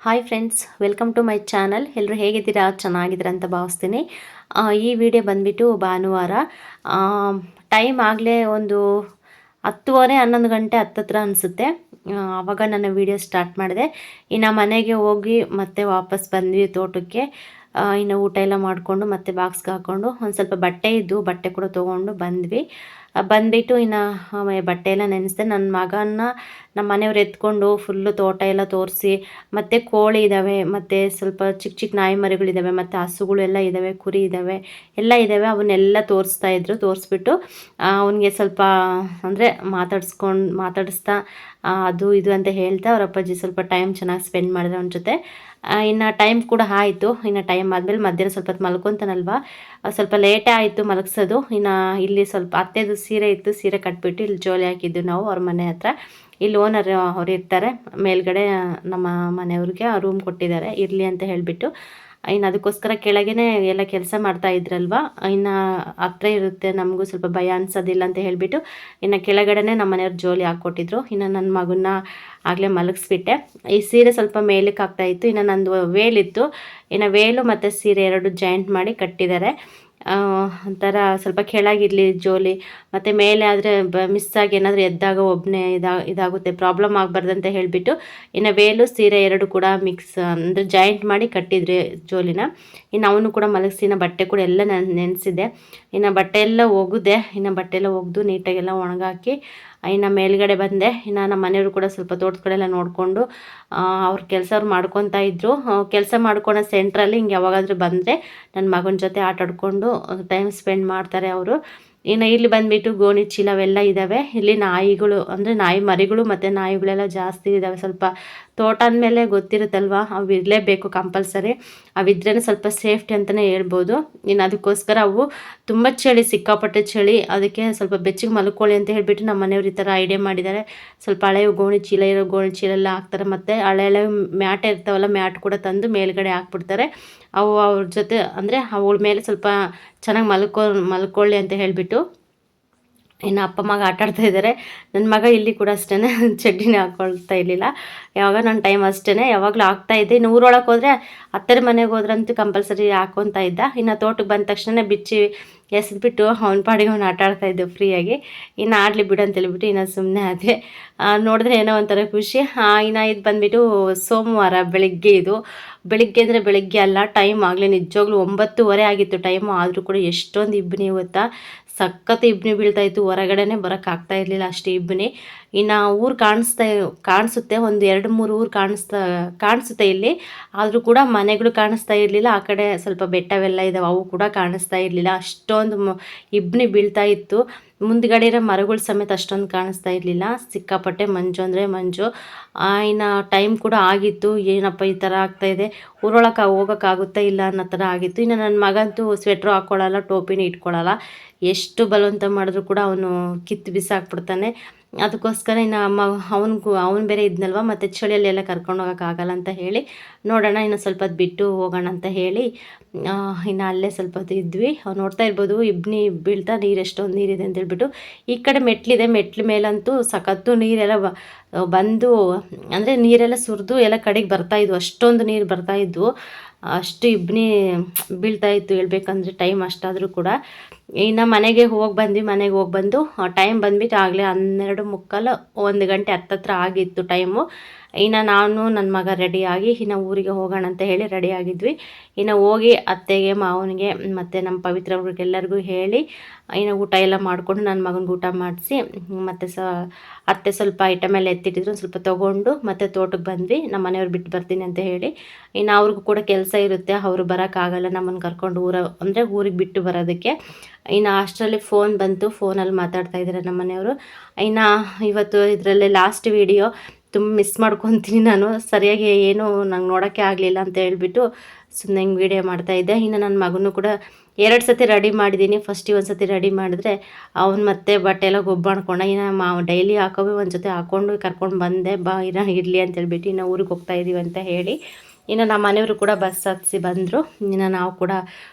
Hi friends, welcome to my channel. ಎಲ್ಲರೂ ಹೇಗಿದ್ದೀರಾ? ಚೆನ್ನಾಗಿದ್ದೀರಾ ಅಂತ ಭಾವಿಸ್ತೀನಿ. ಈ ವಿಡಿಯೋ ಬಂದುಬಿಟ್ಟು ಭಾನುವಾರ. ಟೈಮ್ ಆಗಲೇ ಒಂದು 10:30 11 ಗಂಟೆ ಹತ್ತತ್ರ ಅನಿಸುತ್ತೆ. ಆವಾಗ ನಾನು ವಿಡಿಯೋ ಸ್ಟಾರ್ಟ್ ಮಾಡಿದೆ. ಇನ್ನು ಮನೆಗೆ ಹೋಗಿ ಮತ್ತೆ ವಾಪಸ್ ಬಂದ್ವಿ ತೋಟಕ್ಕೆ. ಇನ್ನು ಊಟ ಎಲ್ಲ ಮಾಡಿಕೊಂಡು ಮತ್ತೆ ಬಾಕ್ಸ್ಗೆ ಹಾಕ್ಕೊಂಡು ಒಂದು ಸ್ವಲ್ಪ ಬಟ್ಟೆ ಇದ್ದು ಬಟ್ಟೆ ಕೂಡ ತೊಗೊಂಡು ಬಂದ್ವಿ. ಬಂದುಬಿಟ್ಟು ಇನ್ನು ಬಟ್ಟೆ ಎಲ್ಲ ನೆನೆಸಿದೆ. ನನ್ನ ಮಗನ ನಮ್ಮ ಮನೆಯವ್ರು ಎತ್ಕೊಂಡು ಫುಲ್ಲು ತೋಟ ಎಲ್ಲ ತೋರಿಸಿ, ಮತ್ತು ಕೋಳಿ ಇದ್ದಾವೆ, ಮತ್ತು ಸ್ವಲ್ಪ ಚಿಕ್ಕ ಚಿಕ್ಕ ನಾಯಿ ಮರಿಗಳಿದ್ದಾವೆ, ಮತ್ತು ಹಸುಗಳು ಎಲ್ಲ ಇದ್ದಾವೆ, ಕುರಿ ಇದ್ದಾವೆ, ಎಲ್ಲ ಇದ್ದಾವೆ. ಅವನ್ನೆಲ್ಲ ತೋರಿಸ್ತಾಯಿದ್ರು. ತೋರಿಸ್ಬಿಟ್ಟು ಅವನಿಗೆ ಸ್ವಲ್ಪ ಅಂದರೆ ಮಾತಾಡಿಸ್ತಾ ಅದು ಇದು ಅಂತ ಹೇಳ್ತಾ ಅವ್ರ ಅಪ್ಪಾಜಿ ಸ್ವಲ್ಪ ಟೈಮ್ ಚೆನ್ನಾಗಿ ಸ್ಪೆಂಡ್ ಮಾಡಿದ್ರೆ ಅವನ ಜೊತೆ. ಇನ್ನು ಟೈಮ್ ಕೂಡ ಆಯಿತು. ಇನ್ನು ಟೈಮ್ ಆದಮೇಲೆ ಮಧ್ಯಾಹ್ನ ಸ್ವಲ್ಪ ಹೊತ್ತು ಮಲ್ಕೊತಾನಲ್ವ, ಸ್ವಲ್ಪ ಲೇಟೇ ಆಯಿತು ಮಲಗಿಸೋದು. ಇನ್ನು ಇಲ್ಲಿ ಸ್ವಲ್ಪ ಅತ್ತೆದು ಸೀರೆ ಇತ್ತು, ಸೀರೆ ಕಟ್ಬಿಟ್ಟು ಇಲ್ಲಿ ಜೋಲಿ ಹಾಕಿದ್ದು ನಾವು ಅವ್ರ ಮನೆ ಹತ್ರ. ಇಲ್ಲಿ ಓನರ್ ಅವ್ರು ಇರ್ತಾರೆ ಮೇಲ್ಗಡೆ, ನಮ್ಮ ಮನೆಯವ್ರಿಗೆ ರೂಮ್ ಕೊಟ್ಟಿದ್ದಾರೆ ಇರಲಿ ಅಂತ ಹೇಳಿಬಿಟ್ಟು. ಇನ್ನು ಅದಕ್ಕೋಸ್ಕರ ಕೆಳಗೇ ಎಲ್ಲ ಕೆಲಸ ಮಾಡ್ತಾ ಇದ್ರಲ್ವ, ಇನ್ನು ಹತ್ರ ಇರುತ್ತೆ ನಮಗೂ ಸ್ವಲ್ಪ ಭಯ ಅನ್ಸೋದಿಲ್ಲ ಅಂತ ಹೇಳಿಬಿಟ್ಟು ಇನ್ನು ಕೆಳಗಡೆನೇ ನಮ್ಮ ಮನೆಯವ್ರು ಜೋಲಿ ಹಾಕ್ಕೊಟ್ಟಿದ್ರು. ಇನ್ನು ನನ್ನ ಮಗನ್ನ ಆಗಲೇ ಮಲಗಿಸ್ಬಿಟ್ಟೆ. ಈ ಸೀರೆ ಸ್ವಲ್ಪ ಮೇಲಕ್ಕೆ ಆಗ್ತಾಯಿತ್ತು. ಇನ್ನು ನಂದು ವೇಲಿತ್ತು, ಇನ್ನು ವೇಲು ಮತ್ತು ಸೀರೆ ಎರಡು ಜಾಯಿಂಟ್ ಮಾಡಿ ಕಟ್ಟಿದ್ದಾರೆ. ಒಂಥರ ಸ್ವಲ್ಪ ಕೆಳಗಿರಲಿ ಜೋಲಿ, ಮತ್ತು ಮೇಲೆ ಆದರೆ ಮಿಸ್ಸಾಗಿ ಏನಾದರೂ ಎದ್ದಾಗ ಒಬ್ಬನೇ ಇದಾಗುತ್ತೆ, ಪ್ರಾಬ್ಲಮ್ ಆಗಬಾರ್ದು ಅಂತ ಹೇಳಿಬಿಟ್ಟು ಇನ್ನು ವೇಲು ಸೀರೆ ಎರಡು ಕೂಡ ಮಿಕ್ಸ್ ಅಂದರೆ ಜಾಯಿಂಟ್ ಮಾಡಿ ಕಟ್ಟಿದ್ರಿ ಜೋಲಿನ. ಇನ್ನು ಅವನು ಕೂಡ ಮಲಗಿಸಿ ಬಟ್ಟೆ ಕೂಡ ಎಲ್ಲ ನೆನೆಸಿದ್ದೆ. ಇನ್ನು ಬಟ್ಟೆ ಎಲ್ಲ ಒಗೆದೆ. ಇನ್ನು ಬಟ್ಟೆ ಎಲ್ಲ ಒಗೆದು ನೀಟಾಗೆಲ್ಲ ಒಣಗಾಕಿ ಇನ್ನು ಮೇಲ್ಗಡೆ ಬಂದೆ. ಇನ್ನು ನಮ್ಮ ಮನೆಯವರು ಕೂಡ ಸ್ವಲ್ಪ ತೋಟದ ಕಡೆ ಎಲ್ಲ ನೋಡಿಕೊಂಡು ಅವ್ರ ಕೆಲಸ ಅವ್ರು ಮಾಡ್ಕೊತಾ ಇದ್ದರು. ಕೆಲಸ ಮಾಡ್ಕೊಳೋ ಸೆಂಟ್ರಲ್ಲಿ ಹಿಂಗೆ ಯಾವಾಗಾದರೂ ಬಂದರೆ ನನ್ನ ಮಗನ ಜೊತೆ ಆಟ ಆಡ್ಕೊಂಡು ಟೈಮ್ ಸ್ಪೆಂಡ್ ಮಾಡ್ತಾರೆ ಅವರು. ಇನ್ನು ಇಲ್ಲಿ ಬಂದುಬಿಟ್ಟು ಗೋಣಿ ಚೀಲ ಅವೆಲ್ಲ ಇದ್ದಾವೆ. ಇಲ್ಲಿ ನಾಯಿಗಳು ಅಂದರೆ ನಾಯಿ ಮರಿಗಳು ಮತ್ತು ನಾಯಿಗಳೆಲ್ಲ ಜಾಸ್ತಿ ಇದ್ದಾವೆ. ಸ್ವಲ್ಪ ತೋಟ ಅಂದಮೇಲೆ ಗೊತ್ತಿರುತ್ತಲ್ವ, ಅವು ಇರಲೇಬೇಕು ಕಂಪಲ್ಸರಿ. ಅವಿದ್ರೇ ಸ್ವಲ್ಪ ಸೇಫ್ಟಿ ಅಂತಲೇ ಹೇಳ್ಬೋದು. ಇನ್ನು ಅದಕ್ಕೋಸ್ಕರ ಅವು ತುಂಬ ಚಳಿ, ಸಿಕ್ಕಾಪಟ್ಟೆ ಚಳಿ, ಅದಕ್ಕೆ ಸ್ವಲ್ಪ ಬೆಚ್ಚಗೆ ಮಲ್ಕೊಳ್ಳಿ ಅಂತ ಹೇಳಿಬಿಟ್ಟು ನಮ್ಮ ಮನೆಯವ್ರು ಈ ಥರ ಐಡಿಯಾ ಮಾಡಿದ್ದಾರೆ. ಸ್ವಲ್ಪ ಹಳೆಯ ಗೋಣಿ ಚೀಲ ಇರೋ ಗೋಣಿ ಚೀಲ ಎಲ್ಲ ಹಾಕ್ತಾರೆ, ಮತ್ತು ಹಳೆ ಮ್ಯಾಟ್ ಇರ್ತಾವಲ್ಲ, ಮ್ಯಾಟ್ ಕೂಡ ತಂದು ಮೇಲ್ಗಡೆ ಹಾಕ್ಬಿಡ್ತಾರೆ. ಅವು ಅವ್ರ ಜೊತೆ ಅಂದರೆ ಅವಳ ಮೇಲೆ ಸ್ವಲ್ಪ ಚೆನ್ನಾಗಿ ಮಲ್ಕೊಳ್ಳಿ ಅಂತ ಹೇಳಿಬಿಟ್ಟು ಇನ್ನು ಅಪ್ಪ ಮಗ ಆಟ ಆಡ್ತಾ ಇದ್ದಾರೆ. ನನ್ನ ಮಗ ಇಲ್ಲಿ ಕೂಡ ಅಷ್ಟೇ ಚಡ್ಡಿನೇ ಹಾಕ್ಕೊಳ್ತಾ ಇರಲಿಲ್ಲ. ಯಾವಾಗ ನನ್ನ ಟೈಮ್ ಅಷ್ಟೇ ಯಾವಾಗಲೂ ಹಾಕ್ತಾಯಿದ್ದೆ. ಇನ್ನು ಊರೊಳಗೆ ಹೋದರೆ ಅತ್ತರ ಮನೆಗೆ ಹೋದ್ರಂತೂ ಕಂಪಲ್ಸರಿ ಹಾಕ್ಕೊತಾ ಇದ್ದ. ಇನ್ನು ತೋಟಕ್ಕೆ ಬಂದ ತಕ್ಷಣ ಬಿಚ್ಚಿ ಎಸೆದ್ಬಿಟ್ಟು ಅವ್ನ ಪಾಡಿಗೆ ಅವ್ನು ಆಟ ಆಡ್ತಾಯಿದ್ದೆ ಫ್ರೀಯಾಗಿ. ಇನ್ನು ಆಡಲಿ ಬಿಡು ಅಂತೇಳ್ಬಿಟ್ಟು ಇನ್ನು ಸುಮ್ಮನೆ ಅದೇ ನೋಡಿದ್ರೆ ಏನೋ ಒಂಥರ ಖುಷಿ. ಇನ್ನು ಇದು ಬಂದುಬಿಟ್ಟು ಸೋಮವಾರ ಬೆಳಗ್ಗೆ. ಇದು ಬೆಳಿಗ್ಗೆ ಅಂದರೆ ಬೆಳಗ್ಗೆ ಅಲ್ಲ, ಟೈಮ್ ಆಗಲೇ ನಿಜವಾಗ್ಲೂ 9:30 ಆಗಿತ್ತು ಟೈಮು. ಆದರೂ ಕೂಡ ಎಷ್ಟೊಂದು ಇಬ್ಬನಿ ಗೊತ್ತಾ, ಸಖತ್ ಇಬ್ಬನಿ ಬೀಳ್ತಾಯಿತ್ತು. ಹೊರಗಡೆನೇ ಬರೋಕ್ಕಾಗ್ತಾ ಇರಲಿಲ್ಲ, ಅಷ್ಟು ಇಬ್ಬನಿ. ಇನ್ನು ಊರು ಕಾಣಿಸುತ್ತೆ, ಒಂದು 2-3 ಊರು ಕಾಣಿಸುತ್ತೆ ಇಲ್ಲಿ. ಆದರೂ ಕೂಡ ಮನೆಗಳು ಕಾಣಿಸ್ತಾ ಇರಲಿಲ್ಲ. ಆ ಕಡೆ ಸ್ವಲ್ಪ ಬೆಟ್ಟವೆಲ್ಲ ಇದ್ದಾವೆ, ಅವು ಕೂಡ ಕಾಣಿಸ್ತಾ ಇರಲಿಲ್ಲ. ಅಷ್ಟೊಂದು ಇಬ್ಬನಿ ಬೀಳ್ತಾ ಇತ್ತು. ಮುಂದ್ಗಡೆ ಇರೋ ಮರಗಳು ಸಮೇತ ಅಷ್ಟೊಂದು ಕಾಣಿಸ್ತಾ ಇರಲಿಲ್ಲ. ಸಿಕ್ಕಾಪಟ್ಟೆ ಮಂಜು ಅಂದರೆ ಮಂಜು. ಇನ್ನು ಟೈಮ್ ಕೂಡ ಆಗಿತ್ತು. ಏನಪ್ಪ ಈ ಥರ ಆಗ್ತಾಯಿದೆ, ಊರೊಳಗೆ ಹೋಗೋಕ್ಕಾಗುತ್ತಾ ಇಲ್ಲ ಅನ್ನೋ ಥರ ಆಗಿತ್ತು. ಇನ್ನು ನನ್ನ ಮಗಂತೂ ಸ್ವೆಟ್ರು ಹಾಕ್ಕೊಳ್ಳಲ್ಲ, ಟೋಪಿನೂ ಇಟ್ಕೊಳ್ಳಲ್ಲ. ಎಷ್ಟು ಬಲವಂತ ಮಾಡಿದ್ರು ಕೂಡ ಅವನು ಕಿತ್ತು ಬಿಸಾಕ್ಬಿಡ್ತಾನೆ. ಅದಕ್ಕೋಸ್ಕರ ಇನ್ನು ಅವನು ಬೇರೆ ಇದ್ನಲ್ವ, ಮತ್ತು ಚಳಿಯಲ್ಲೆಲ್ಲ ಕರ್ಕೊಂಡು ಹೋಗೋಕ್ಕಾಗಲ್ಲ ಅಂತ ಹೇಳಿ ನೋಡೋಣ ಇನ್ನು ಸ್ವಲ್ಪ ಹೊತ್ತು ಬಿಟ್ಟು ಹೋಗೋಣ ಅಂತ ಹೇಳಿ ಇನ್ನು ಅಲ್ಲೇ ಸ್ವಲ್ಪ ಹೊತ್ತು ಇದ್ವಿ. ನೋಡ್ತಾ ಇರ್ಬೋದು ಇಬ್ಬನಿ ಬೀಳ್ತಾ, ನೀರು ಎಷ್ಟೊಂದು ನೀರಿದೆ ಅಂತೇಳ್ಬಿಟ್ಟು. ಈ ಕಡೆ ಮೆಟ್ಲಿದೆ, ಮೆಟ್ಲ ಮೇಲಂತೂ ಸಖತ್ತು ನೀರೆಲ್ಲ ಬಂದು ಅಂದರೆ ನೀರೆಲ್ಲ ಸುರಿದು ಎಲ್ಲ ಕಡೆಗೆ ಬರ್ತಾಯಿದ್ವು. ಅಷ್ಟೊಂದು ನೀರು ಬರ್ತಾಯಿದ್ವು, ಅಷ್ಟು ಇಬ್ಬನಿ ಬೀಳ್ತಾಯಿತ್ತು ಹೇಳ್ಬೇಕಂದ್ರೆ. ಟೈಮ್ ಅಷ್ಟಾದರೂ ಕೂಡ ಇನ್ನು ಮನೆಗೆ ಹೋಗಿ ಬಂದ್ವಿ. ಮನೆಗೆ ಹೋಗಿ ಬಂದು ಟೈಮ್ ಬಂದ್ಬಿಟ್ಟು ಆಗಲೇ 12:45 1 ಗಂಟೆ ಹತ್ತತ್ರ ಆಗಿತ್ತು ಟೈಮು. ಇನ್ನು ನಾನು ನನ್ನ ಮಗ ರೆಡಿಯಾಗಿ ಇನ್ನು ಊರಿಗೆ ಹೋಗೋಣ ಅಂತ ಹೇಳಿ ರೆಡಿಯಾಗಿದ್ವಿ. ಇನ್ನು ಹೋಗಿ ಅತ್ತೆಗೆ, ಮಾವನಿಗೆ ಮತ್ತು ನಮ್ಮ ಪವಿತ್ರ ಅವ್ರಿಗೆಲ್ಲರಿಗೂ ಹೇಳಿ ಇನ್ನು ಊಟ ಎಲ್ಲ ಮಾಡಿಕೊಂಡು ನನ್ನ ಮಗನಿಗೆ ಊಟ ಮಾಡಿಸಿ, ಮತ್ತು ಅತ್ತೆ ಸ್ವಲ್ಪ ಐಟಮ್ ಎಲ್ಲ ಎತ್ತಿಟ್ಟಿದ್ರು, ಸ್ವಲ್ಪ ತೊಗೊಂಡು ಮತ್ತು ತೋಟಕ್ಕೆ ಬಂದ್ವಿ. ನಮ್ಮ ಮನೆಯವ್ರು ಬಿಟ್ಟು ಬರ್ತೀನಿ ಅಂತ ಹೇಳಿ. ಇನ್ನು ಅವ್ರಿಗೂ ಕೂಡ ಕೆಲಸ ಇರುತ್ತೆ, ಅವರು ಬರೋಕ್ಕಾಗಲ್ಲ ನಮ್ಮನ್ನು ಕರ್ಕೊಂಡು ಊರಿಗೆ ಬಿಟ್ಟು ಬರೋದಕ್ಕೆ. ಇನ್ನು ಅಷ್ಟರಲ್ಲಿ ಫೋನ್ ಬಂತು, ಫೋನಲ್ಲಿ ಮಾತಾಡ್ತಾ ಇದ್ದಾರೆ ನಮ್ಮ ಮನೆಯವರು. ಇನ್ನು ಇವತ್ತು ಇದರಲ್ಲೇ ಲಾಸ್ಟ್ ವಿಡಿಯೋ, ತುಂಬ ಮಿಸ್ ಮಾಡ್ಕೊತೀನಿ ನಾನು. ಸರಿಯಾಗಿ ಏನೂ ನಂಗೆ ನೋಡೋಕ್ಕೆ ಆಗಲಿಲ್ಲ ಅಂತ ಹೇಳ್ಬಿಟ್ಟು ಸುಮ್ಮನೆ ಹಿಂಗೆ ವೀಡಿಯೋ ಮಾಡ್ತಾಯಿದ್ದೆ. ಇನ್ನು ನನ್ನ ಮಗನೂ ಕೂಡ 2 ಸತಿ ರೆಡಿ ಮಾಡಿದ್ದೀನಿ. ಫಸ್ಟಿಗೆ ಒಂದು ಸತಿ ರೆಡಿ ಮಾಡಿದ್ರೆ ಅವ್ನು ಮತ್ತೆ ಬಟ್ಟೆ ಎಲ್ಲ ಗೊಬ್ಬಾಣ್ಕೊಂಡ. ಇನ್ನು ಡೈಲಿ ಹಾಕೋವಿ ಒಂದು ಜೊತೆ ಹಾಕ್ಕೊಂಡು ಕರ್ಕೊಂಡು ಬಂದೆ, ಬಾ ಇರಲಿ ಅಂತ ಹೇಳ್ಬಿಟ್ಟು ಇನ್ನು ಊರಿಗೆ ಹೋಗ್ತಾಯಿದ್ದೀವಿ ಅಂತ ಹೇಳಿ. ಇನ್ನು ನಮ್ಮ ಮನೆಯವರು ಕೂಡ ಬಸ್ ಹತ್ತಿಸಿ ಬಂದರು. ಇನ್ನು ನಾವು ಕೂಡ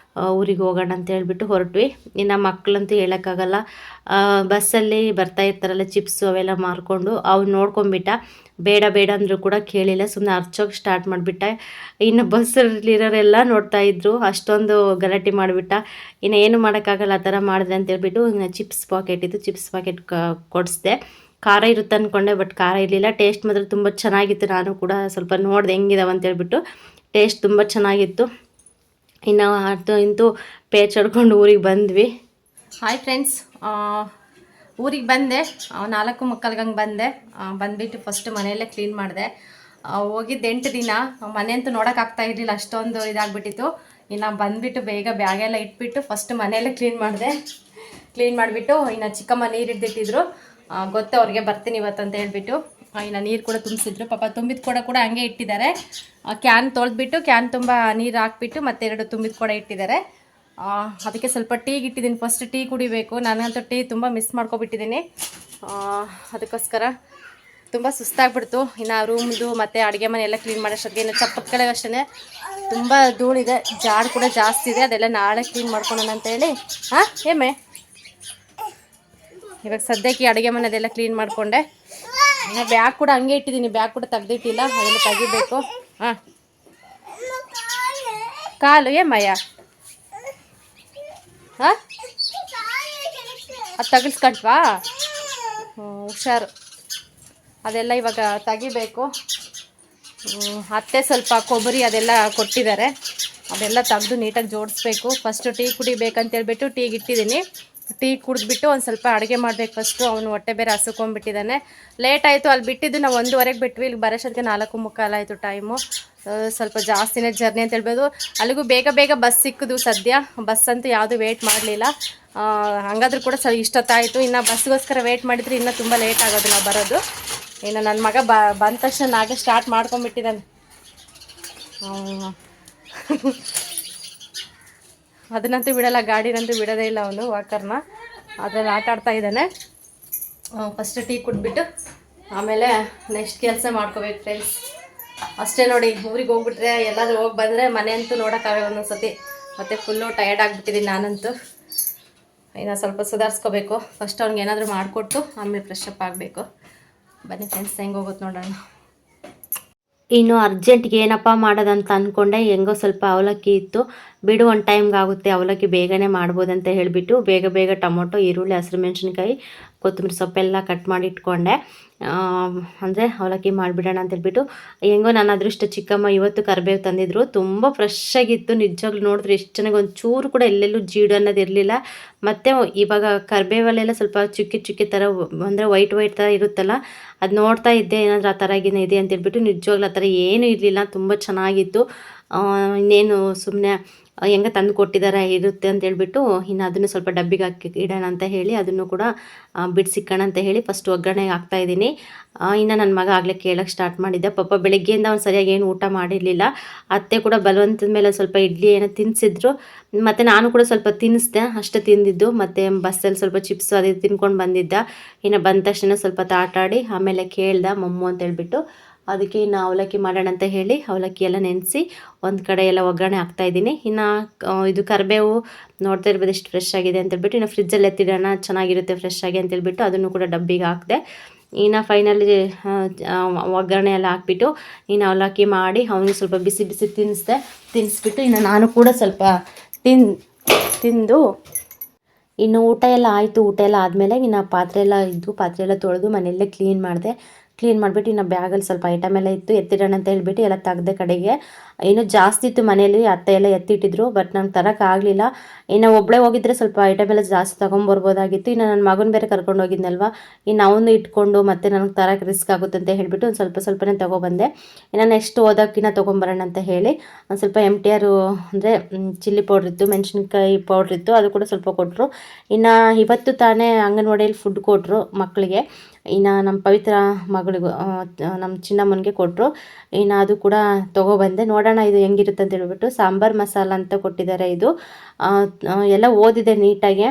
ಊರಿಗೆ ಹೋಗೋಣ ಅಂತ ಹೇಳ್ಬಿಟ್ಟು ಹೊರಟ್ವಿ. ಇನ್ನು ಮಕ್ಕಳಂತೂ ಹೇಳೋಕ್ಕಾಗಲ್ಲ, ಬಸ್ಸಲ್ಲಿ ಬರ್ತಾ ಇರ್ತಾರಲ್ಲ ಚಿಪ್ಸು ಅವೆಲ್ಲ ಮಾರ್ಕೊಂಡು ಅವ್ನು ನೋಡ್ಕೊಂಬಿಟ್ಟ. ಬೇಡ ಬೇಡ ಅಂದರೂ ಕೂಡ ಕೇಳಿಲ್ಲ, ಸುಮ್ಮನೆ ಅರ್ಚೋಕೆ ಸ್ಟಾರ್ಟ್ ಮಾಡಿಬಿಟ್ಟ. ಇನ್ನು ಬಸ್ಸಲ್ಲಿರೋರೆಲ್ಲ ನೋಡ್ತಾ ಇದ್ರು, ಅಷ್ಟೊಂದು ಗಲಾಟೆ ಮಾಡಿಬಿಟ್ಟ. ಇನ್ನು ಏನು ಮಾಡೋಕ್ಕಾಗಲ್ಲ, ಆ ಥರ ಮಾಡಿದ್ರೆ ಅಂತ ಹೇಳ್ಬಿಟ್ಟು ಇನ್ನು ಚಿಪ್ಸ್ ಪಾಕೆಟ್ ಇತ್ತು, ಚಿಪ್ಸ್ ಪಾಕೆಟ್ ಕೊಡಿಸ್ದೆ. ಖಾರ ಇರುತ್ತೆ ಅಂದ್ಕೊಂಡೆ, ಬಟ್ ಖಾರ ಇರಲಿಲ್ಲ. ಟೇಸ್ಟ್ ಮಾತ್ರ ತುಂಬ ಚೆನ್ನಾಗಿತ್ತು. ನಾನು ಕೂಡ ಸ್ವಲ್ಪ ನೋಡಿದೆ ಹೆಂಗಿದಾವೆ ಅಂತೇಳ್ಬಿಟ್ಟು. ಟೇಸ್ಟ್ ತುಂಬ ಚೆನ್ನಾಗಿತ್ತು. ಇನ್ನು ಇಂತೂ ಪೇಚಡ್ಕೊಂಡು ಊರಿಗೆ ಬಂದ್ವಿ. ಹಾಯ್ ಫ್ರೆಂಡ್ಸ್, ಊರಿಗೆ ಬಂದೆ, 4:45 ಹಂಗೆ ಬಂದೆ. ಬಂದುಬಿಟ್ಟು ಫಸ್ಟ್ ಮನೆಯಲ್ಲೇ ಕ್ಲೀನ್ ಮಾಡಿದೆ. ಹೋಗಿದ್ದು 8 ದಿನ, ಮನೆ ಅಂತೂ ನೋಡೋಕ್ಕಾಗ್ತಾ ಇರಲಿಲ್ಲ, ಅಷ್ಟೊಂದು ಇದಾಗ್ಬಿಟ್ಟಿತ್ತು. ಇನ್ನು ಬಂದುಬಿಟ್ಟು ಬೇಗ ಬ್ಯಾಗೆಲ್ಲ ಇಟ್ಬಿಟ್ಟು ಫಸ್ಟ್ ಮನೆಯಲ್ಲೇ ಕ್ಲೀನ್ ಮಾಡಿದೆ. ಕ್ಲೀನ್ ಮಾಡಿಬಿಟ್ಟು ಇನ್ನು ಚಿಕ್ಕಮ್ಮ ನೀರು ಹಿಡ್ದಿಟ್ಟಿದ್ರು, ಗೊತ್ತು ಅವ್ರಿಗೆ ಬರ್ತೀನಿ ಇವತ್ತು ಅಂತ ಹೇಳ್ಬಿಟ್ಟು. ಇನ್ನು ನೀರು ಕೂಡ ತುಂಬಿಸಿದ್ರು. ಪಾಪ ತುಂಬಿದ ಕೂಡ ಹಂಗೆ ಇಟ್ಟಿದ್ದಾರೆ. ಕ್ಯಾನ್ ತೊಳೆದ್ಬಿಟ್ಟು ಕ್ಯಾನ್ ತುಂಬ ನೀರು ಹಾಕ್ಬಿಟ್ಟು ಮತ್ತೆ 2 ತುಂಬಿದ ಕೂಡ ಇಟ್ಟಿದ್ದಾರೆ. ಅದಕ್ಕೆ ಸ್ವಲ್ಪ ಟೀಗೆ ಇಟ್ಟಿದ್ದೀನಿ. ಫಸ್ಟ್ ಟೀ ಕುಡಿಬೇಕು. ನಾನಂತೂ ಟೀ ತುಂಬ ಮಿಸ್ ಮಾಡ್ಕೊಬಿಟ್ಟಿದ್ದೀನಿ. ಅದಕ್ಕೋಸ್ಕರ ತುಂಬ ಸುಸ್ತಾಗ್ಬಿಡ್ತು. ಇನ್ನು ರೂಮ್ದು ಮತ್ತು ಅಡುಗೆ ಮನೆ ಎಲ್ಲ ಕ್ಲೀನ್ ಮಾಡೋಷ್ಟೊತ್ತಿಗೆ, ಇನ್ನು ಚಪ್ಪದ ಕಡೆಗೆ ಅಷ್ಟೇ ತುಂಬ ಧೂಳಿದೆ, ಜಾಡು ಕೂಡ ಜಾಸ್ತಿ ಇದೆ. ಅದೆಲ್ಲ ನಾಳೆ ಕ್ಲೀನ್ ಮಾಡ್ಕೊಳೋಣ ಅಂತೇಳಿ. ಏಮೆ ಇವಾಗ ಸದ್ಯಕ್ಕೆ ಅಡುಗೆ ಮನೆ ಅದೆಲ್ಲ ಕ್ಲೀನ್ ಮಾಡಿಕೊಂಡೆ. ಇನ್ನು ಬ್ಯಾಗ್ ಕೂಡ ಹಂಗೆ ಇಟ್ಟಿದ್ದೀನಿ, ಬ್ಯಾಗ್ ಕೂಡ ತೆಗ್ದಿಟ್ಟಿಲ್ಲ, ಅದನ್ನು ತೆಗಿಬೇಕು. ಕಾಲು ಏಮಯ್ಯ ಅದು ತಗಿಸ್ಕಟ್ವಾ? ಹುಷಾರು, ಅದೆಲ್ಲ ಇವಾಗ ತೆಗಿಬೇಕು. ಅತ್ತೆ ಸ್ವಲ್ಪ ಕೊಬ್ಬರಿ ಅದೆಲ್ಲ ಕೊಟ್ಟಿದ್ದಾರೆ, ಅದೆಲ್ಲ ತೆಗೆದು ನೀಟಾಗಿ ಜೋಡಿಸ್ಬೇಕು. ಫಸ್ಟು ಟೀ ಕುಡಿಬೇಕಂತೇಳ್ಬಿಟ್ಟು ಟೀಗೆ ಇಟ್ಟಿದ್ದೀನಿ. ಟೀ ಕುಡಿದ್ಬಿಟ್ಟು ಒಂದು ಸ್ವಲ್ಪ ಅಡುಗೆ ಮಾಡಬೇಕು ಫಸ್ಟು. ಅವನು ಹೊಟ್ಟೆ ಬೇರೆ ಹಸುಕೊಂಡ್ಬಿಟ್ಟಿದ್ದಾನೆ. ಲೇಟ್ ಆಯಿತು, ಅಲ್ಲಿ ಬಿಟ್ಟಿದ್ದು ನಾವು 1:15 ಬಿಟ್ವಿ. ಇಲ್ಲಿ ಬರೋಷ್ಟೊತ್ತಿಗೆ 4:45 ಆಯಿತು ಟೈಮು. ಸ್ವಲ್ಪ ಜಾಸ್ತಿನೇ ಜರ್ನಿ ಅಂತ ಹೇಳ್ಬೋದು. ಅಲ್ಲಿಗೂ ಬೇಗ ಬಸ್ ಸಿಕ್ಕಿದು. ಸದ್ಯ ಬಸ್ ಅಂತೂ ಯಾವುದು ವೇಟ್ ಮಾಡಲಿಲ್ಲ. ಹಂಗಾದ್ರೂ ಕೂಡ ಇಷ್ಟೊತ್ತಾಯಿತು. ಇನ್ನು ಬಸ್ಗೋಸ್ಕರ ವೇಟ್ ಮಾಡಿದರೆ ಇನ್ನೂ ತುಂಬ ಲೇಟ್ ಆಗೋದು ನಾವು ಬರೋದು. ಇನ್ನು ನನ್ನ ಮಗ ಬಂದ ತಕ್ಷಣ ನಾಗೆ ಸ್ಟಾರ್ಟ್ ಮಾಡ್ಕೊಂಡ್ಬಿಟ್ಟಿದ್ದಾನೆ. ಅದನ್ನಂತೂ ಬಿಡಲ್ಲ, ಗಾಡಿನಂತೂ ಬಿಡೋದೇ ಇಲ್ಲ ಅವನು. ವಾಕರ್ನ ಅದರಲ್ಲಿ ಆಟ ಆಡ್ತಾ ಇದ್ದಾನೆ. ಫಸ್ಟ್ ಟೀ ಕುಡಿದ್ಬಿಟ್ಟು ಆಮೇಲೆ ನೆಕ್ಸ್ಟ್ ಕೆಲಸ ಮಾಡ್ಕೋಬೇಕು ಫ್ರೆಂಡ್ಸ್. ಅಷ್ಟೇ ನೋಡಿ, ಊರಿಗೆ ಹೋಗ್ಬಿಟ್ರೆ ಎಲ್ಲಾದರೂ ಹೋಗಿ ಬಂದರೆ ಮನೆ ಅಂತೂ ನೋಡೋಕ್ಕಾಗಲ್ಲ ಒಂದೊಂದು ಸತಿ. ಮತ್ತು ಫುಲ್ಲು ಟಯರ್ಡ್ ಆಗಿಬಿಟ್ಟಿದ್ದೀನಿ ನಾನಂತೂ. ಇನ್ನು ಸ್ವಲ್ಪ ಸುಧಾರಿಸ್ಕೋಬೇಕು. ಫಸ್ಟ್ ಅವ್ನಿಗೆ ಏನಾದರೂ ಮಾಡಿಕೊಟ್ಟು ಆಮೇಲೆ ಫ್ರೆಶ್ ಅಪ್ ಆಗಬೇಕು. ಬನ್ನಿ ಫ್ರೆಂಡ್ಸ್, ಹೆಂಗೆ ಹೋಗುತ್ತೆ ನೋಡೋಣ. ಇನ್ನು ಅರ್ಜೆಂಟ್ಗೆ ಏನಪ್ಪ ಮಾಡೋದಂತ ಅಂದ್ಕೊಂಡೆ. ಹೆಂಗೋ ಸ್ವಲ್ಪ ಅವಲಕ್ಕಿ ಇತ್ತು, ಬಿಡು ಒಂದು ಟೈಮ್ಗೆ ಆಗುತ್ತೆ, ಅವಲಕ್ಕಿ ಬೇಗನೆ ಮಾಡ್ಬೋದಂತ ಹೇಳಿಬಿಟ್ಟು ಬೇಗ ಟೊಮೊಟೊ, ಈರುಳ್ಳಿ, ಹಸಿರು ಮೆಣಸಿನ್ಕಾಯಿ, ಕೊತ್ತಂಬರಿ ಸೊಪ್ಪೆಲ್ಲ ಕಟ್ ಮಾಡಿ ಇಟ್ಕೊಂಡೆ. ಅಂದರೆ ಅವಲಕ್ಕಿ ಮಾಡಿಬಿಡೋಣ ಅಂತೇಳ್ಬಿಟ್ಟು. ಹೆಂಗೋ ನನ್ನ ಅದೃಷ್ಟ, ಚಿಕ್ಕಮ್ಮ ಇವತ್ತು ಕರಿಬೇವು ತಂದಿದ್ರು, ತುಂಬ ಫ್ರೆಶ್ ಆಗಿತ್ತು. ನಿಜವಾಗ್ಲೂ ನೋಡಿದ್ರೆ ಎಷ್ಟು ಚೆನ್ನಾಗಿ, ಒಂದು ಚೂರು ಕೂಡ ಎಲ್ಲೆಲ್ಲೂ ಜೀಡು ಅನ್ನೋದು ಇರಲಿಲ್ಲ. ಮತ್ತು ಇವಾಗ ಕರಿಬೇವಲ್ಲೆಲ್ಲ ಸ್ವಲ್ಪ ಚುಕ್ಕಿ ಥರ, ಅಂದರೆ ವೈಟ್ ಥರ ಇರುತ್ತಲ್ಲ, ಅದು ನೋಡ್ತಾ ಇದ್ದೆ ಏನಾದರೂ ಆ ಥರಗೇನೆ ಇದೆ ಅಂತೇಳ್ಬಿಟ್ಟು. ನಿಜವಾಗ್ಲೂ ಆ ಥರ ಏನೂ ಇರಲಿಲ್ಲ, ತುಂಬ ಚೆನ್ನಾಗಿತ್ತು. ಇನ್ನೇನು ಸುಮ್ಮನೆ ಹೆಂಗೆ ತಂದು ಕೊಟ್ಟಿದ್ದಾರೆ ಇರುತ್ತೆ ಅಂತೇಳ್ಬಿಟ್ಟು ಇನ್ನು ಅದನ್ನು ಸ್ವಲ್ಪ ಡಬ್ಬಿಗೆ ಹಾಕಿ ಇಡೋಣ ಅಂತ ಹೇಳಿ ಅದನ್ನು ಕೂಡ ಬಿಡಿಸಿಕ್ಕೋಣ ಅಂತ ಹೇಳಿ ಫಸ್ಟ್ ಒಗ್ಗರಣೆಗೆ ಹಾಕ್ತಾಯಿದ್ದೀನಿ. ಇನ್ನು ನನ್ನ ಮಗ ಆಗಲೇ ಕೇಳೋಕ್ಕೆ ಸ್ಟಾರ್ಟ್ ಮಾಡಿದ್ದೆ. ಪಾಪ ಬೆಳಗ್ಗೆಯಿಂದ ಅವ್ನು ಸರಿಯಾಗಿ ಏನು ಊಟ ಮಾಡಿರಲಿಲ್ಲ. ಅತ್ತೆ ಕೂಡ ಬಲವಂತದ ಮೇಲೆ ಸ್ವಲ್ಪ ಇಡ್ಲಿ ಏನೋ ತಿನ್ನಿಸಿದ್ರು, ಮತ್ತು ನಾನು ಕೂಡ ಸ್ವಲ್ಪ ತಿನ್ನಿಸ್ದೆ, ಅಷ್ಟೇ ತಿಂದಿದ್ದು. ಮತ್ತು ಬಸ್ಸಲ್ಲಿ ಸ್ವಲ್ಪ ಚಿಪ್ಸು ಅದು ತಿನ್ಕೊಂಡು ಬಂದಿದ್ದ. ಇನ್ನು ಬಂದ ತಕ್ಷಣ ಸ್ವಲ್ಪ ಆಟಾಡಿ ಆಮೇಲೆ ಕೇಳ್ದ ಮಮ್ಮು ಅಂತೇಳ್ಬಿಟ್ಟು. ಅದಕ್ಕೆ ಇನ್ನು ಅವಲಕ್ಕಿ ಮಾಡೋಣ ಅಂತ ಹೇಳಿ ಅವಲಕ್ಕಿ ಎಲ್ಲ ನೆನೆಸಿ ಒಂದು ಕಡೆ ಎಲ್ಲ ಒಗ್ಗರಣೆ ಹಾಕ್ತಾಯಿದ್ದೀನಿ. ಇನ್ನು ಇದು ಕರಿಬೇವು ನೋಡ್ತಾ ಇರ್ಬೋದು ಎಷ್ಟು ಫ್ರೆಶ್ ಆಗಿದೆ ಅಂತೇಳ್ಬಿಟ್ಟು, ಇನ್ನು ಫ್ರಿಜ್ಜಲ್ಲಿ ಎತ್ತಿಡೋಣ ಚೆನ್ನಾಗಿರುತ್ತೆ ಫ್ರೆಶ್ ಆಗಿ ಅಂತೇಳ್ಬಿಟ್ಟು ಅದನ್ನು ಕೂಡ ಡಬ್ಬಿಗೆ ಹಾಕಿದೆ. ಇನ್ನು ಫೈನಲಿ ಒಗ್ಗರಣೆ ಎಲ್ಲ ಹಾಕ್ಬಿಟ್ಟು ಇನ್ನು ಅವಲಕ್ಕಿ ಮಾಡಿ ಅವನಿಗೆ ಸ್ವಲ್ಪ ಬಿಸಿ ತಿನ್ನಿಸ್ಬಿಟ್ಟು ಇನ್ನು ನಾನು ಕೂಡ ಸ್ವಲ್ಪ ತಿಂದು ಇನ್ನು ಊಟ ಎಲ್ಲ ಆಯಿತು. ಊಟ ಎಲ್ಲ ಆದಮೇಲೆ ಇನ್ನು ಪಾತ್ರೆ ಎಲ್ಲ ತೊಳೆದು ಮನೆಯಲ್ಲೇ ಕ್ಲೀನ್ ಮಾಡಿಬಿಟ್ಟು ಇನ್ನು ಬ್ಯಾಗಲ್ಲಿ ಸ್ವಲ್ಪ ಐಟಮ್ ಎಲ್ಲ ಇತ್ತು, ಎತ್ತಿಡೋಣ ಅಂತ ಹೇಳ್ಬಿಟ್ಟು ಎಲ್ಲ ತೆಗ್ದೆ ಕಡೆಗೆ. ಇನ್ನೂ ಜಾಸ್ತಿ ಇತ್ತು ಮನೇಲಿ, ಅತ್ತೆ ಎಲ್ಲ ಎತ್ತಿಟ್ಟಿದ್ರು, ಬಟ್ ನಂಗೆ ತರೋಕ್ಕಾಗಲಿಲ್ಲ. ಇನ್ನು ಒಬ್ಬಳೇ ಹೋಗಿದ್ರೆ ಸ್ವಲ್ಪ ಐಟಮ್ ಎಲ್ಲ ಜಾಸ್ತಿ ತೊಗೊಂಬರ್ಬೋದಾಗಿತ್ತು. ಇನ್ನು ನನ್ನ ಮಗನ ಬೇರೆ ಕರ್ಕೊಂಡು ಹೋಗಿದ್ನಲ್ವ, ಇನ್ನು ಅವನು ಇಟ್ಕೊಂಡು ಮತ್ತೆ ನನಗೆ ತರೋಕ್ಕೆ ರಿಸ್ಕ್ ಆಗುತ್ತೆ ಅಂತ ಹೇಳಿಬಿಟ್ಟು ಒಂದು ಸ್ವಲ್ಪನೇ ತೊಗೊಬಂದೆ. ಇನ್ನು ನೆಕ್ಸ್ಟ್ ಓದೋಕ್ಕಿನ್ನ ತೊಗೊಂಬರೋಣ ಅಂತ ಹೇಳಿ ಒಂದು ಸ್ವಲ್ಪ MTR ಅಂದರೆ ಚಿಲ್ಲಿ ಪೌಡ್ರ್ ಇತ್ತು, ಮೆಣಸಿನ್ಕಾಯಿ ಪೌಡ್ರ್ ಇತ್ತು, ಅದು ಕೂಡ ಸ್ವಲ್ಪ ಕೊಟ್ಟರು. ಇನ್ನು ಇವತ್ತು ತಾನೇ ಅಂಗನವಾಡಿಯಲ್ಲಿ ಫುಡ್ ಕೊಟ್ಟರು ಮಕ್ಕಳಿಗೆ. ಇನ್ನು ನಮ್ಮ ಪವಿತ್ರ ಮಗಳಿಗೂ ನಮ್ಮ ಚಿನ್ನಮ್ಮನಿಗೆ ಕೊಟ್ಟರು. ಇನ್ನು ಅದು ಕೂಡ ತೊಗೊಬಂದೆ. ನೋಡೋಣ ಇದು ಹೆಂಗಿರುತ್ತೆ ಅಂತ ಹೇಳ್ಬಿಟ್ಟು. ಸಾಂಬಾರು ಮಸಾಲ ಅಂತ ಕೊಟ್ಟಿದ್ದಾರೆ. ಇದು ಎಲ್ಲ ಓದಿದೆ ನೀಟಾಗಿ.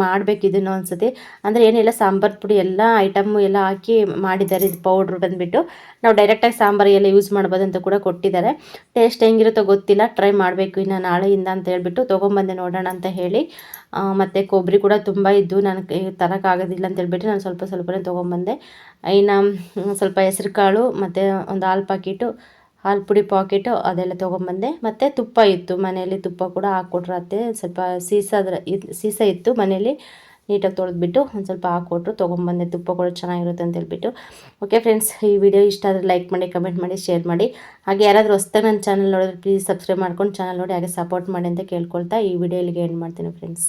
ಮಾಡಬೇಕು ಇದನ್ನು ಅನಿಸುತ್ತೆ. ಅಂದರೆ ಏನಿಲ್ಲ, ಸಾಂಬಾರು ಪುಡಿ ಎಲ್ಲ ಐಟಮ್ಮು ಎಲ್ಲ ಹಾಕಿ ಮಾಡಿದ್ದಾರೆ. ಇದು ಪೌಡ್ರ್ ಬಂದುಬಿಟ್ಟು ನಾವು ಡೈರೆಕ್ಟಾಗಿ ಸಾಂಬಾರು ಎಲ್ಲ ಯೂಸ್ ಮಾಡ್ಬೋದು ಅಂತ ಕೂಡ ಕೊಟ್ಟಿದ್ದಾರೆ. ಟೇಸ್ಟ್ ಹೆಂಗಿರುತ್ತೋ ಗೊತ್ತಿಲ್ಲ, ಟ್ರೈ ಮಾಡಬೇಕು ಇನ್ನು ನಾಳೆಯಿಂದ ಅಂತ ಹೇಳ್ಬಿಟ್ಟು ತೊಗೊಂಬಂದೆ. ನೋಡೋಣ ಅಂತ ಹೇಳಿ. ಮತ್ತು ಕೊಬ್ಬರಿ ಕೂಡ ತುಂಬ ಇದ್ದು ನನಗೆ ತರೋಕ್ಕಾಗೋದಿಲ್ಲ ಅಂತ ಹೇಳ್ಬಿಟ್ಟು ನಾನು ಸ್ವಲ್ಪನೇ ತೊಗೊಂಬಂದೆ. ಇನ್ನು ಸ್ವಲ್ಪ ಹೆಸ್ರು ಕಾಳು ಮತ್ತು ಒಂದು ಹಾಲು ಪಾಕೀಟು, ಹಾಲು ಪುಡಿ ಪಾಕೆಟು ಅದೆಲ್ಲ ತೊಗೊಂಬಂದೆ. ಮತ್ತು ತುಪ್ಪ ಇತ್ತು ಮನೆಯಲ್ಲಿ, ತುಪ್ಪ ಕೂಡ ಹಾಕ್ಕೊಟ್ರು ಅತ್ತೆ. ಸ್ವಲ್ಪ ಸೀಸ ಇತ್ತು ಮನೇಲಿ, ನೀಟಾಗಿ ತೊಳೆದ್ಬಿಟ್ಟು ಒಂದು ಸ್ವಲ್ಪ ಹಾಕ್ಕೊಟ್ರು. ತೊಗೊಂಬಂದೆ. ತುಪ್ಪ ಕೂಡ ಚೆನ್ನಾಗಿರುತ್ತೆ ಅಂತ ಹೇಳ್ಬಿಟ್ಟು. ಓಕೆ ಫ್ರೆಂಡ್ಸ್, ಈ ವಿಡಿಯೋ ಇಷ್ಟ ಆದರೆ ಲೈಕ್ ಮಾಡಿ, ಕಮೆಂಟ್ ಮಾಡಿ, ಶೇರ್ ಮಾಡಿ. ಹಾಗೆ ಯಾರಾದರೂ ಹೊಸ್ದಾಗಿ ನನ್ನ ಚಾನಲ್ ನೋಡಿದ್ರೆ ಪ್ಲೀಸ್ ಸಬ್ಸ್ಕ್ರೈಬ್ ಮಾಡ್ಕೊಂಡು ಚಾನಲ್ ನೋಡಿ ಹಾಗೆ ಸಪೋರ್ಟ್ ಮಾಡಿ ಅಂತ ಕೇಳ್ಕೊಳ್ತಾ ಈ ವಿಡಿಯೋ ಇಲ್ಲಿಗೆ ಎಂಡ್ ಮಾಡ್ತೀನಿ ಫ್ರೆಂಡ್ಸ್.